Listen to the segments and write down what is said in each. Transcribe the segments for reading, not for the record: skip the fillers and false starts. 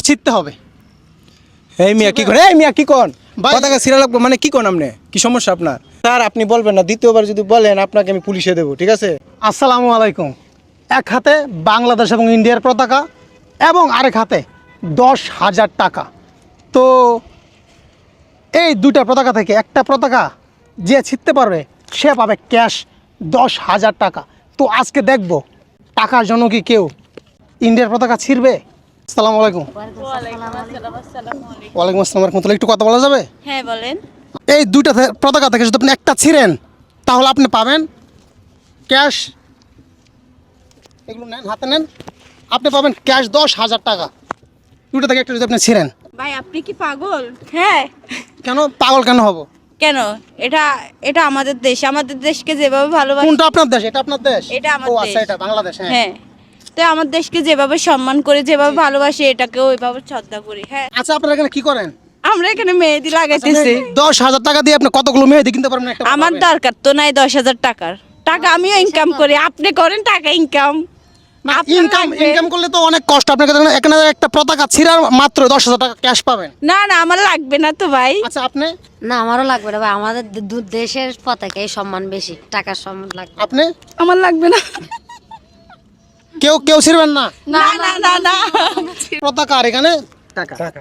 ছিটতে হবে। এই মিয়া কি করে, এই মিয়া কি কোন পতাকা ছিঁড়া লাগবে মানে কি কোন? আপনি কি সমস্যা আপনার? স্যার আপনি বলবেন না, দ্বিতীয়বার যদি বলেন আপনাকে আমি পুলিশে দেবো, ঠিক আছে? আসসালামু আলাইকুম। এক হাতে বাংলাদেশ এবং ইন্ডিয়ার পতাকা এবং আরেক হাতে 10,000 টাকা। তো এই দুটা পতাকা থেকে একটা পতাকা যে ছিঁড়তে পারবে সে পাবে ক্যাশ 10,000 টাকা। তো আজকে দেখব টাকার জন্য কি কেউ ইন্ডিয়ার পতাকা ছিঁড়বে। আসসালামু আলাইকুম। ওয়ালাইকুম আসসালাম রহমতুল্লাহ। একটু কথা বলা যাবে? হ্যাঁ বলেন। এই দুইটা পতাকা থেকে যদি আপনি একটা ছিঁড়েন তাহলে আপনি পাবেন ক্যাশ, এগুলো নেন, হাতে নেন, আপনি পাবেন ক্যাশ 10,000 টাকা। দুটো থেকে একটা যদি আপনি ছিঁড়েন। ভাই আপনি কি পাগল? হ্যাঁ। কেন পাগল কেন হব? কেন? এটা এটা আমাদের দেশ, আমাদের দেশকে যেভাবে ভালোবাসি। কোনটা আপনার দেশ? এটা আপনার দেশ? এটা আমার ও দেশ। আচ্ছা, এটা বাংলাদেশ। হ্যাঁ হ্যাঁ, তো আমার দেশকে যেভাবে সম্মান করে, যেভাবে ভালোবাসি, এটাকেও ওইভাবে শ্রদ্ধা করি। হ্যাঁ, আচ্ছা, আপনারা এখানে কি করেন? আমরা এখানে মেহেদি লাগাইতেছি। 10,000 টাকা দিয়ে আপনি কতগুলো মেহেদি কিনতে পারবেন? একটা আমার পাবেন। দরকার তো নাই 10,000 টাকার। টাকা আমিও ইনকাম করি, আপনি করেন টাকা ইনকাম। না, ইনকাম করলে তো অনেক কষ্ট। আপনাকে এখানে একটা পতাকা ছিঁড়ার মাত্র 10,000 টাকা ক্যাশ পাবেন। না না, আমার লাগবে না তো ভাই। আচ্ছা, আপনি না, আমারও লাগবে না ভাই। আমাদের দেশের পতাকায় সম্মান বেশি, টাকার সম্মান লাগবে। আপনি আমার লাগবে না। কেউ ছিঁড়বেন না? না না না না। পতাকা আর এখানে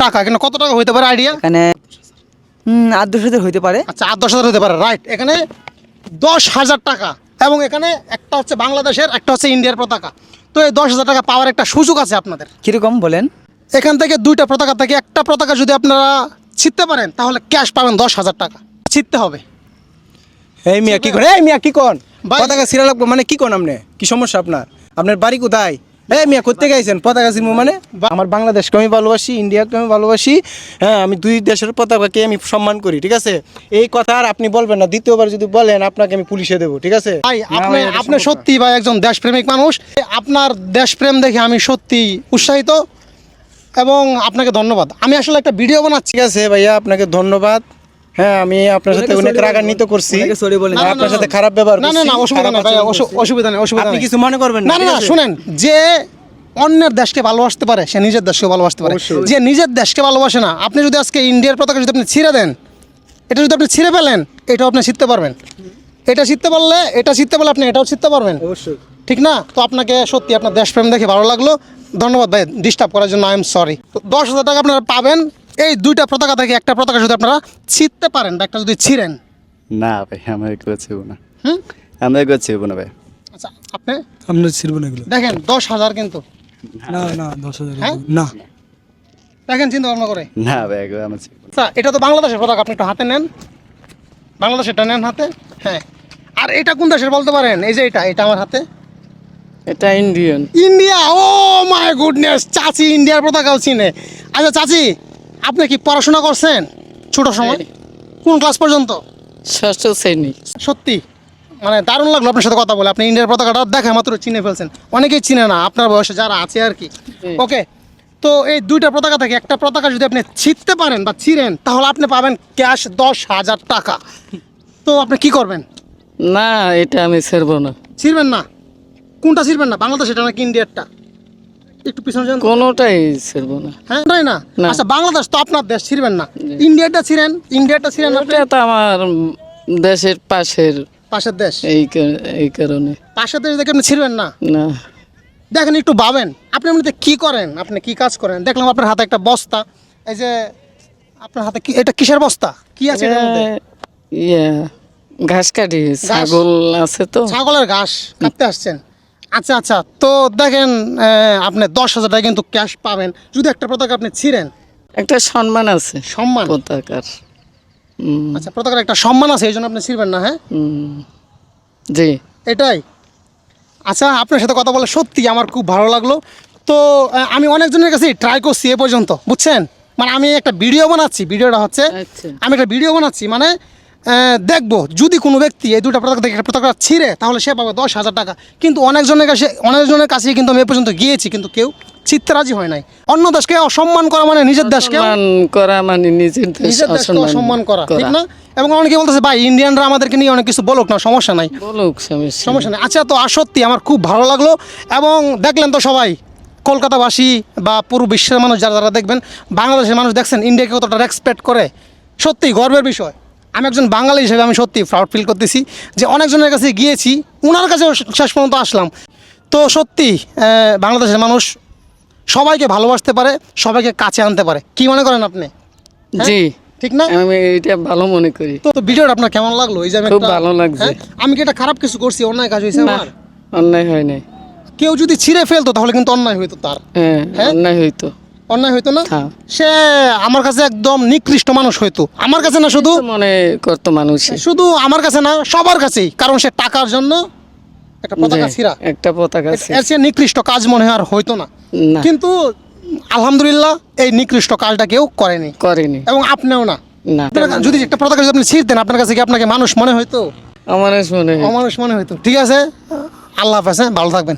টাকা এখানে কত টাকা হইতে পারে আইডিয়া? এখানে 8-10 হইতে পারে। আচ্ছা, 8-10 হাজার হতে পারে, রাইট। এখানে 10,000 টাকা এবং এখানে একটা হচ্ছে বাংলাদেশের, একটা হচ্ছে ইন্ডিয়ার পতাকা। তো এই 10,000 টাকা পাওয়ার একটা সুযোগ আছে আপনাদের। কিরকম বলেন? এখান থেকে দুইটা পতাকা থেকে একটা পতাকা যদি আপনারা ছিঁড়তে পারেন তাহলে ক্যাশ পাবেন 10,000 টাকা। ছিঁড়তে হবে। এই মিয়া কি করে, এই মিয়া কি কোন ভাই- পতাকা ছিঁড়া লাগবে মানে কি কোন? আপনি কি সমস্যা আপনার? আপনার বাড়ি কোথায়? এই মিয়া করতে গেছেন পতাকা ছিঁড়বো মানে? আমার বাংলাদেশকে আমি ভালোবাসি, ইন্ডিয়াকে আমি ভালোবাসি। হ্যাঁ, আমি দুই দেশের পতাকাকে আমি সম্মান করি, ঠিক আছে? এই কথা আর আপনি বলবেন না, দ্বিতীয়বার যদি বলেন আপনাকে আমি পুলিশে দেবো, ঠিক আছে? ভাই, না ভাই, এটা আপনি সম্ভব না। সত্যি ভাই একজন দেশপ্রেমিক মানুষ। আপনার দেশপ্রেম দেখে আমি সত্যি উৎসাহিত এবং আপনাকে ধন্যবাদ। আমি আসলে একটা ভিডিও বানাচ্ছি। ঠিক আছে ভাইয়া, আপনাকে ধন্যবাদ। হ্যাঁ, আমি আপনার সাথে অনেক রাগান্বিত করছি, না, না, আপনার না, সাথে না। খারাপ ব্যবহার না, না, করছি, না, অসুবিধা খারাপ নেই ভাই, আচরণ করছি। অসুবিধা নেই, অসুবিধা আপনি নেই। কিছু মনে করবেন না, না, না, ঠিক না, আছে? শুনেন, যে অন্যের দেশকে ভালোবাসতে পারে সে নিজের দেশকে ভালোবাসতে পারে। যে নিজের দেশকে ভালোবাসে না, আপনি যদি আজকে ইন্ডিয়ার পতাকা যদি আপনি ছিঁড়ে দেন, এটা যদি আপনি ছিঁড়ে ফেলেন, এটাও আপনি ছিঁড়তে পারবেন। এটা ছিঁড়তে পারলে আপনি এটাও ছিঁড়তে পারবেন, অবশ্যই। ঠিক না? তো আপনাকে সত্যি আপনার দেশপ্রেম দেখে ভালো লাগলো। ধন্যবাদ ভাই, ডিস্টার্ব করার জন্য। I am sorry. 10,000 টাকা আপনারা পাবেন এই দুইটা পতাকা থেকে একটা পতাকা যদি আপনারা ছিঁড়তে পারেন বা একটা যদি ছিঁড়েন। না ভাই, আমরা এগুলো ছিড়ব না। হুম, আমরা এগুলো ছিড়ব না ভাই। আচ্ছা, আপনি আমরা ছিড়ব না এগুলো। দেখেন 10,000 কিন্তু, না না 10,000 হ্যাঁ? না। দেখেন চিন্তা ভাবনা করে। না ভাই, এগুলো আমরা ছিড়ব না। আচ্ছা, এটা তো বাংলাদেশের পতাকা, আপনি একটু হাতে নেন, বাংলাদেশেরটা নেন হাতে। হ্যাঁ, আর এটা কোন দেশের বলতে পারেন? এই যে এটা আমার হাতে এটা Indian. India. Oh my goodness, চাচি ইন্ডিয়ার পতাকাও চিনে। আচ্ছা চাচি, আপনি কি পড়াশোনা করছেন ছোট সময়? কোন ক্লাস পর্যন্ত? ষষ্ঠ শ্রেণী। সত্যি মানে দারুণ লাগলো আপনার সাথে কথা বলে। আপনি ইন্ডিয়ার পতাকাটা দেখা মাত্র চিনে ফেলছেন। অনেকেই চিনে না আপনার বয়সে যারা আছে আর কি। ওকে, তো এই দুইটা পতাকা থেকে একটা পতাকা যদি আপনি ছিঁড়তে পারেন বা ছিঁড়েন তাহলে আপনি পাবেন ক্যাশ 10,000 টাকা। তো আপনি কি করবেন? না, এটা আমি ছেড়ব না। ছিঁড়বেন না? কোনটা ছিঁড়বেন না, বাংলাদেশ এটা নাকি ইন্ডিয়ারটা? একটু পিছনে যান তো। কোনোটাই ছেড়ব না। হ্যাঁ, তাই না? না। আচ্ছা, বাংলাদেশ তো আপনার দেশ, ছিঁড়বেন না। ইন্ডিয়াটা ছিঁড়েন আপনি। ওটা তো আমার দেশের পাশের, পাশের দেশ, এই কারণে। পাশের দেশ দেখে আপনি ছিঁড়বেন না? না, দেখেন একটু ভাবেন, আপনি এমনিতে কি করেন, আপনি কি কাজ করেন? দেখলাম আপনার হাতে একটা বস্তা, এই যে আপনার হাতে কি, এটা কিসের বস্তা, কি আছে এটার মধ্যে? ইয়া ঘাস কাটি, ছাগল আছে তো। ছাগলের ঘাস কাটতে আসছেন? আচ্ছা আচ্ছা, তো দেখেন আপনি 10,000 টাকা কিন্তু ক্যাশ পাবেন যদি একটা পতাকা আপনি ছিঁড়েন। একটা সম্মান আছে সম্মান? পতাকার। আচ্ছা, পতাকার একটা সম্মান আছে, এই জন্য আপনি ছিঁড়বেন না? হ্যাঁ, জি। এটাই। আচ্ছা, আপনার সাথে কথা বলে সত্যি আমার খুব ভালো লাগলো। তো আমি অনেকজনের কাছে ট্রাই করছি এ পর্যন্ত, বুঝছেন? মানে আমি একটা ভিডিও বানাচ্ছি, ভিডিওটা হচ্ছে আচ্ছা। আমি একটা ভিডিও বানাচ্ছি মানে দেখবো যদি কোনো ব্যক্তি এই দুটা পতাকা থেকে একটা পতাকা ছিঁড়ে তাহলে সে পাবে 10,000 টাকা। কিন্তু অনেকজনের কাছে কিন্তু আমি এ পর্যন্ত গিয়েছি, কিন্তু কেউ ছিঁড়তে রাজি হয় নাই। অন্য দেশকে অসম্মান করা মানে নিজের দেশকে, সম্মান করা মানে নিজের নিজের দেশকে অসম্মান অসম্মান করা, ঠিক না? এবং অনেকে বলতেছে ভাই ইন্ডিয়ানরা আমাদেরকে নিয়ে অনেক কিছু বলুক না, সমস্যা নাই, বলুক, সমস্যা সমস্যা নেই। আচ্ছা, তো আর সত্যি আমার খুব ভালো লাগলো এবং দেখলেন তো সবাই কলকাতাবাসী বা পুরো বিশ্বের মানুষ যারা যারা দেখবেন, বাংলাদেশের মানুষ দেখছেন ইন্ডিয়াকে কতটা রেসপেক্ট করে, সত্যি গর্বের বিষয়। আমি একজন বাঙালি হিসেবে আমি সত্যি প্রাউড ফিল করতেছি যে অনেকজনের কাছে গিয়েছি, ওনার কাছেও শেষ পর্যন্ত আসলাম। তো সত্যি বাংলাদেশের মানুষ সবাইকে ভালোবাসতে পারে, সবাইকে কাছে আনতে পারে। কি মনে করেন আপনি? জি, ঠিক না? আমি এটা ভালো মনে করি। তো ভিডিওটা আপনার কেমন লাগলো? এই যে আমি খুব একটা- ভালো লাগছে। হ্যাঁ? আমি কি এটা খারাপ কিছু করছি? অন্যায় কাজ হয়েছে না, আমার? অন্যায় হয় নাই। কেউ যদি ছিঁড়ে ফেলতো তাহলে কিন্তু অন্যায় হইতো তার। হ্যাঁ, হ্যাঁ? অন্যায় হইতো। অন্যায় হইতো না? হ্যাঁ। সে আমার কাছে একদম নিকৃষ্ট মানুষ হইতো। আমার কাছে না, শুধু মনে করতো মানুষ। শুধু আমার কাছে না, সবার কাছেই। কারণ সে টাকার জন্য একটা পতাকা ছিঁড়া, একটা পতাকা এর চেয়ে নিকৃষ্ট কাজ মনে হয় আর হইতো না। না, কিন্তু আলহামদুলিল্লাহ এই নিকৃষ্ট কাজটা কেউ করেনি, করেনি। এবং আপনিও না। না, আপনার যদি একটা পতাকা যদি আপনি ছিঁড়তেন, আপনার কাছে কি আপনাকে মানুষ মনে হইতো? আমার মনে হয়। অমানুষ মনে হইতো। ঠিক আছে, আল্লাহ হাফেজ, হ্যাঁ, ভালো থাকবেন।